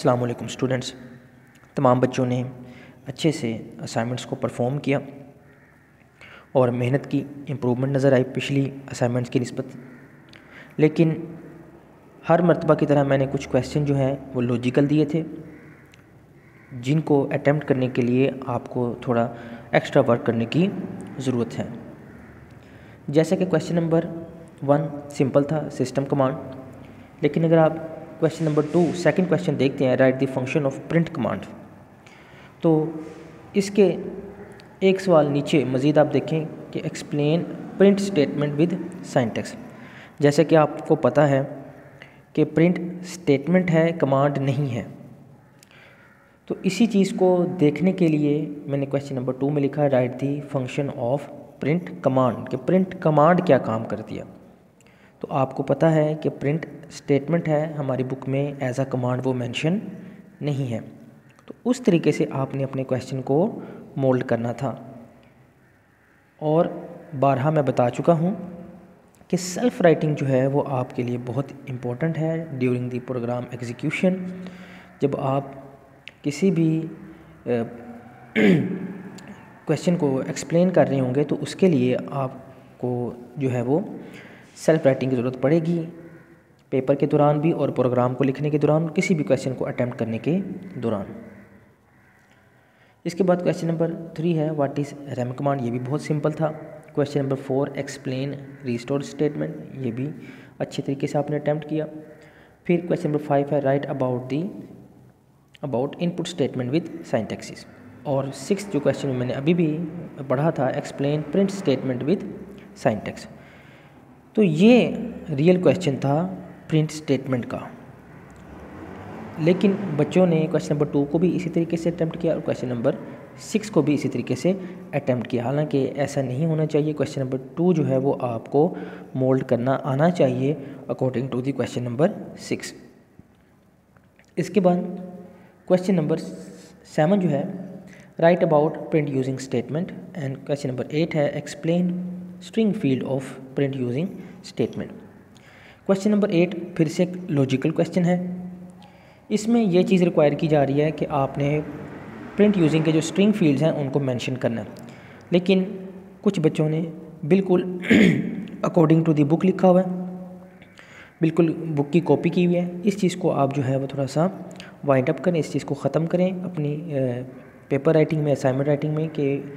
अस्सलाम वालेकुम स्टूडेंट्स। तमाम बच्चों ने अच्छे से असाइनमेंट्स को परफॉर्म किया और मेहनत की इम्प्रूवमेंट नज़र आई पिछली असाइनमेंट्स की निस्बत। लेकिन हर मर्तबा की तरह मैंने कुछ क्वेश्चन जो हैं वो लॉजिकल दिए थे, जिनको अटेम्प्ट करने के लिए आपको थोड़ा एक्स्ट्रा वर्क करने की ज़रूरत है। जैसे कि क्वेश्चन नंबर 1 सिंपल था, सिस्टम कमांड। लेकिन अगर आप क्वेश्चन नंबर 2 सेकंड क्वेश्चन देखते हैं, right the function of print command, तो इसके एक सवाल नीचे मज़ीद आप देखें कि explain print statement with syntax. जैसे कि आपको पता है कि प्रिंट स्टेटमेंट है, कमांड नहीं है। तो इसी चीज़ को देखने के लिए मैंने क्वेश्चन नंबर 2 में लिखा right the function of print command, कि प्रिंट कमांड क्या काम करती है। तो आपको पता है कि प्रिंट स्टेटमेंट है, हमारी बुक में एज अ कमांड वो मेंशन नहीं है। तो उस तरीके से आपने अपने क्वेश्चन को मोल्ड करना था। और बारहा मैं बता चुका हूँ कि सेल्फ राइटिंग जो है वो आपके लिए बहुत इम्पोर्टेंट है ड्यूरिंग द प्रोग्राम एग्जीक्यूशन। जब आप किसी भी क्वेश्चन को एक्सप्लेन कर रहे होंगे तो उसके लिए आपको जो है वो सेल्फ राइटिंग की ज़रूरत पड़ेगी, पेपर के दौरान भी और प्रोग्राम को लिखने के दौरान, किसी भी क्वेश्चन को अटेम्प्ट करने के दौरान। इसके बाद क्वेश्चन नंबर 3 है व्हाट इज़ रैम कमांड। ये भी बहुत सिंपल था। Question number 4 explain restore statement, ये भी अच्छे तरीके से आपने अटेम्प्ट किया। फिर क्वेश्चन नंबर 5 है write about input statement with syntax. और 6 जो क्वेश्चन मैंने अभी भी पढ़ा था, explain print statement with syntax. तो ये रियल क्वेश्चन था प्रिंट स्टेटमेंट का। लेकिन बच्चों ने क्वेश्चन नंबर 2 को भी इसी तरीके से अटेम्प्ट किया और क्वेश्चन नंबर 6 को भी इसी तरीके से अटेम्प्ट किया। हालांकि ऐसा नहीं होना चाहिए। क्वेश्चन नंबर 2 जो है वो आपको मोल्ड करना आना चाहिए according to the question number 6। इसके बाद क्वेश्चन नंबर 7 जो है write about print using statement. And question number 8 है explain string field of print using statement. Question number 8 फिर से एक लॉजिकल क्वेश्चन है। इसमें यह चीज़ रिक्वायर की जा रही है कि आपने प्रिंट यूजिंग के जो स्ट्रिंग फील्ड्स हैं उनको मेंशन करना है। लेकिन कुछ बच्चों ने बिल्कुल अकॉर्डिंग टू दी बुक लिखा हुआ है, बिल्कुल बुक की कॉपी की हुई है। इस चीज़ को आप जो है वो थोड़ा सा वाइंड अप करें, इस चीज़ को ख़त्म करें अपनी पेपर राइटिंग में, असाइनमेंट राइटिंग में, कि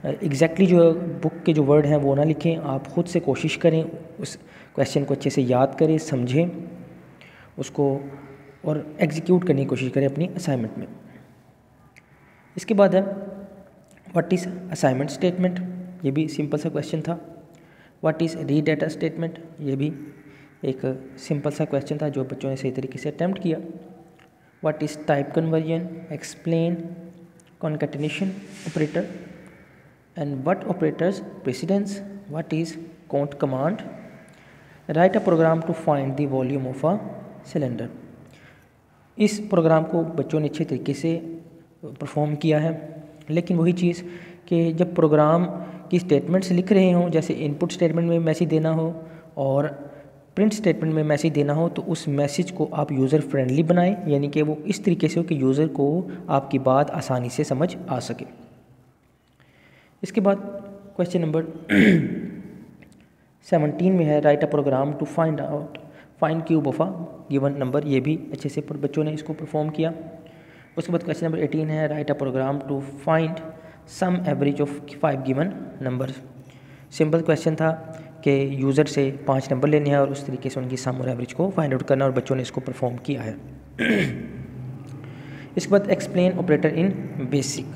एग्जैक्टली जो बुक के जो वर्ड हैं वो ना लिखें। आप ख़ुद से कोशिश करें, उस क्वेश्चन को अच्छे से याद करें, समझें उसको और एग्जीक्यूट करने की कोशिश करें अपनी असाइनमेंट में। इसके बाद है व्हाट इज़ असाइनमेंट स्टेटमेंट। ये भी सिंपल सा क्वेश्चन था। What is read data statement, ये भी एक सिंपल सा क्वेश्चन था जो बच्चों ने सही तरीके से अटेम्प्ट किया। What is type conversion, explain concatenation operator and what operators precedence, what is count command, write a program to find the volume of a cylinder. इस प्रोग्राम को बच्चों ने अच्छे तरीके से परफॉर्म किया है। लेकिन वही चीज़ कि जब प्रोग्राम की स्टेटमेंट्स लिख रहे हों, जैसे इनपुट स्टेटमेंट में मैसेज देना हो और प्रिंट स्टेटमेंट में मैसेज देना हो, तो उस मैसेज को आप यूज़र फ्रेंडली बनाएं, यानी कि वो इस तरीके से हो कि यूज़र को आपकी बात आसानी से समझ आ सके। इसके बाद क्वेश्चन नंबर 17 में है write a program to find cube of a given number. ये भी अच्छे से बच्चों ने इसको परफॉर्म किया। उसके बाद क्वेश्चन नंबर 18 है write a program to find sum average of 5 given number. Simple question था कि यूज़र से 5 नंबर लेने हैं और उस तरीके से उनकी सम और एवरेज को फाइंड आउट करना, और बच्चों ने इसको परफॉर्म किया है। इसके बाद एक्सप्लेन ऑपरेटर इन बेसिक।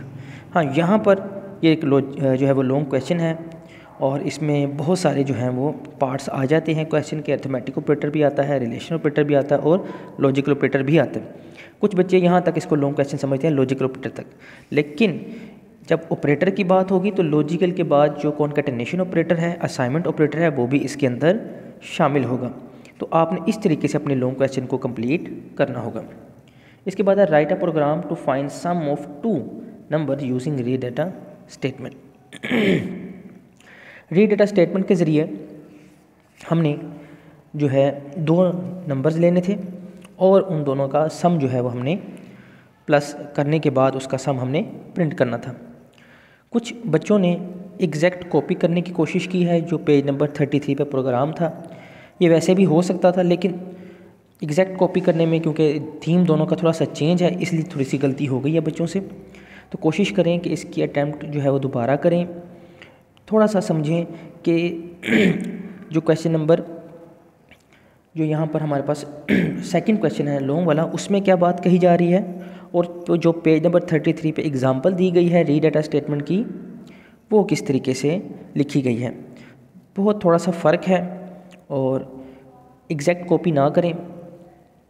हाँ, यहाँ पर ये एक जो है वो लॉन्ग क्वेश्चन है और इसमें बहुत सारे जो हैं वो पार्ट्स आ जाते हैं क्वेश्चन के। अर्थमेटिक ऑपरेटर भी आता है, रिलेशन ऑपरेटर भी आता है और लॉजिकल ऑपरेटर भी आता है। कुछ बच्चे यहाँ तक इसको लॉन्ग क्वेश्चन समझते हैं, लॉजिकल ऑपरेटर तक। लेकिन जब ऑपरेटर की बात होगी तो लॉजिकल के बाद जो कॉन्कैटिनेशन ऑपरेटर है, असाइनमेंट ऑपरेटर है, वो भी इसके अंदर शामिल होगा। तो आपने इस तरीके से अपने लॉन्ग क्वेश्चन को कंप्लीट करना होगा। इसके बाद है write a program to find sum of 2 number using read data statement. Read data statement के ज़रिए हमने जो है 2 नंबर्स लेने थे और उन दोनों का सम जो है वो हमने प्लस करने के बाद उसका सम हमने प्रिंट करना था। कुछ बच्चों ने एग्जैक्ट कॉपी करने की कोशिश की है जो पेज नंबर 33 पे प्रोग्राम था। ये वैसे भी हो सकता था, लेकिन एग्जैक्ट कॉपी करने में क्योंकि थीम दोनों का थोड़ा सा चेंज है, इसलिए थोड़ी सी गलती हो गई है बच्चों से। तो कोशिश करें कि इसकी अटैम्प्ट जो है वो दोबारा करें, थोड़ा सा समझें कि जो क्वेश्चन नंबर जो यहाँ पर हमारे पास सेकंड क्वेश्चन है लॉन्ग वाला, उसमें क्या बात कही जा रही है, और तो जो पेज नंबर 33 पे एग्जांपल दी गई है री डाटा स्टेटमेंट की, वो किस तरीके से लिखी गई है। बहुत थोड़ा सा फ़र्क है, और एग्जैक्ट कॉपी ना करें।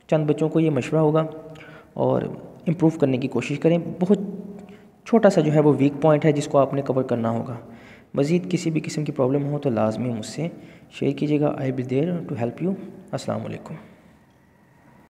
चंद बच्चों को ये मशवरा होगा, और इम्प्रूव करने की कोशिश करें। बहुत छोटा सा जो है वो वीक पॉइंट है जिसको आपने कवर करना होगा। मज़ीद किसी भी किस्म की प्रॉब्लम हो तो लाजमी मुझसे शेयर कीजिएगा। I will be there to help you. अस्सलाम वालेकुम।